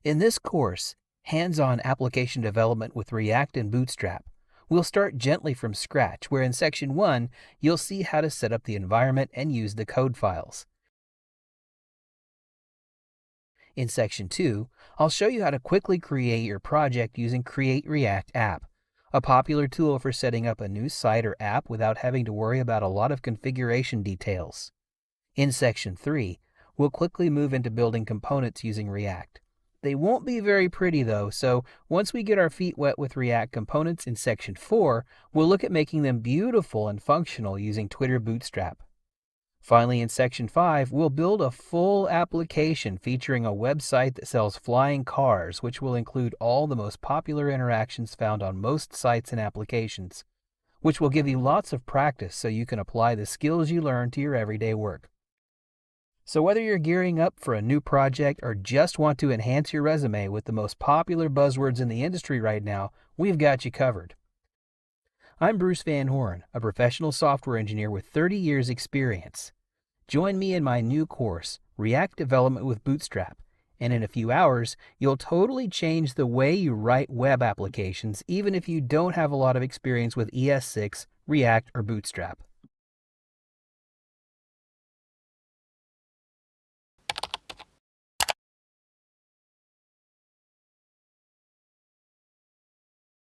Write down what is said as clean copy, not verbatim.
In this course, Hands-on Application Development with React and Bootstrap, we'll start gently from scratch, where in Section 1, you'll see how to set up the environment and use the code files. In Section 2, I'll show you how to quickly create your project using Create React App, a popular tool for setting up a new site or app without having to worry about a lot of configuration details. In Section 3, we'll quickly move into building components using React. They won't be very pretty though, so once we get our feet wet with React components in Section 4, we'll look at making them beautiful and functional using Twitter Bootstrap. Finally, in Section 5, we'll build a full application featuring a website that sells flying cars, which will include all the most popular interactions found on most sites and applications, which will give you lots of practice so you can apply the skills you learn to your everyday work. So whether you're gearing up for a new project or just want to enhance your resume with the most popular buzzwords in the industry right now, we've got you covered. I'm Bruce Van Horn, a professional software engineer with 30 years experience. Join me in my new course, React Development with Bootstrap, and in a few hours, you'll totally change the way you write web applications even if you don't have a lot of experience with ES6, React, or Bootstrap.